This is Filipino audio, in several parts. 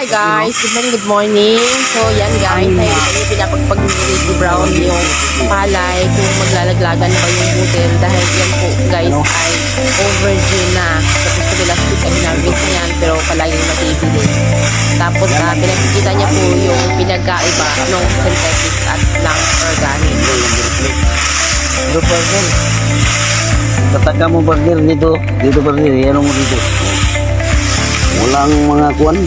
Hi guys, good morning. So yan guys, ay pinapagpag ni Ricky Brown yung palay kung maglalaglagan ba yung butil dahil yan po guys ay overdue na. Tapos ko last week ay harvest na yan pero palaging matibili. Tapos pinakikita niya po yung pinagkaiba ng synthetic at ng organic. Dito partner. Tataka mo partner dito. Dito partner, yan mo dito. Walang mga kuwan.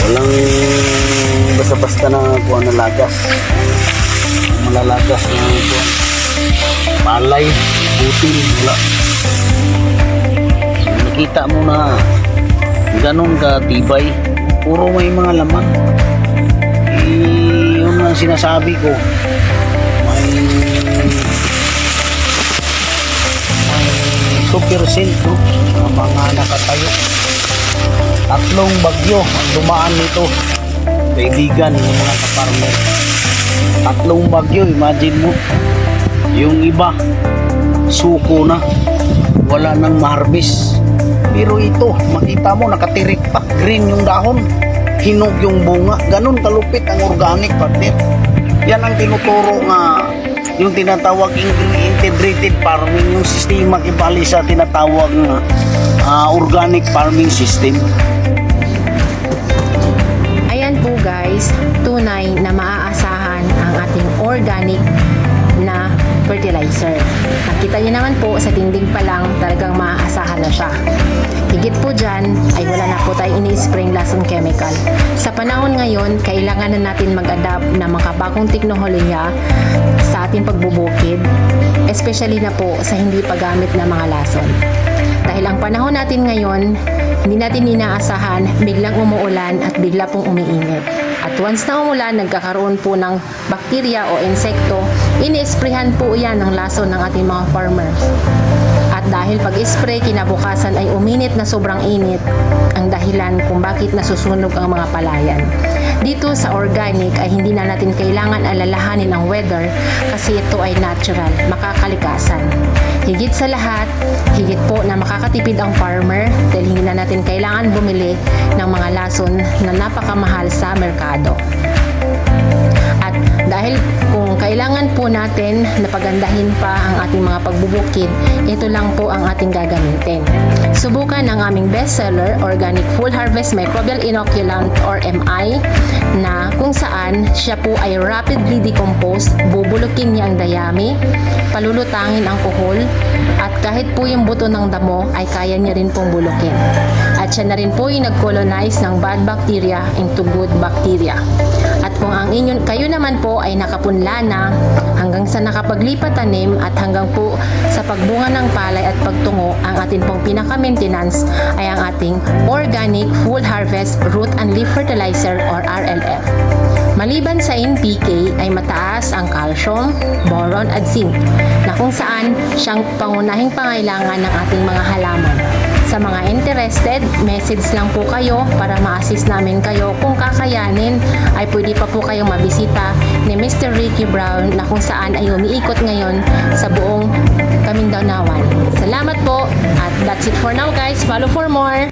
Walang basta-basta na kuwan na lagas. Malalagas na kuwan. Palay, butil, wala. Nakita mo na ganun ka tibay. Puro may mga laman. Yun ang sinasabi ko. May 2% no? Mga nakatayo. 3 bagyo ang dumaan nito. Kaibigan ng mga kaparmer. 3 bagyo, imagine mo. Yung iba, suko na. Wala nang ma-harvest. Pero ito, makita mo, nakatirik pa. Green yung dahon. Hinog yung bunga. Ganun kalupit ang organic partner. Yan ang tinuturo nga yung tinatawag integrated farming, yung sistema ibali sa tinatawag na organic farming system. Ayan po guys, tunay na maaasahan ang ating organic na fertilizer. Nakita niyo naman po sa tindig pa lang talagang maaasahan na siya. Higit po dyan ay wala na po tayong ini-spray lasong chemical. Sa panahon ngayon, kailangan na natin mag-adapt ng mga bagong teknolohiya sa ating pagbubukid, especially na po sa hindi paggamit ng mga lason. Dahil ang panahon natin ngayon, hindi natin inaasahan, biglang umuulan at bigla pong umiinit. At once na umulan, nagkakaroon po ng bakterya o insekto, ini-sprayhan po yan ng lason ng ating mga farmers. At dahil pag-spray, kinabukasan ay uminit na sobrang init, ang dahilan kung bakit nasusunog ang mga palayan. Dito sa organic ay hindi na natin kailangan alalahanin ang weather kasi ito ay natural, makakalikasan. Higit sa lahat, higit po na makakatipid ang farmer dahil hindi na natin kailangan bumili ng mga lason na napakamahal sa merkado. At dahil kung kailangan po natin na pagandahin pa ang ating mga pagbubukid, ito lang po ang ating gagamitin. Subukan ang aming bestseller, Organic Full Harvest Microbial Inoculant or MI, na kung saan siya po ay rapidly decompose, bubulukin niya ang dayami, palulutangin ang kuhol, at kahit po yung buto ng damo ay kaya niya rin pong bulukin. At siya na rin po yung nag-colonize ng bad bacteria into good bacteria. At kung ang kayo naman po ay nakapunla na hanggang sa nakapaglipat tanim at hanggang po sa pagbunga ng palay at pagtungo, ang atin pong pinaka-maintenance ay ang ating Organic Full Harvest Root and Leaf Fertilizer or RLF. Maliban sa NPK ay mataas ang calcium, boron at zinc na kung saan siyang pangunahing pangailangan ng ating mga halaman. Sa mga interested, message lang po kayo para ma-assist namin kayo. Kung kakayanin, ay pwede pa po kayong mabisita ni Mr. Ricky Brown na kung saan ay umiikot ngayon sa buong Kamindanawan. Salamat po at that's it for now guys. Follow for more!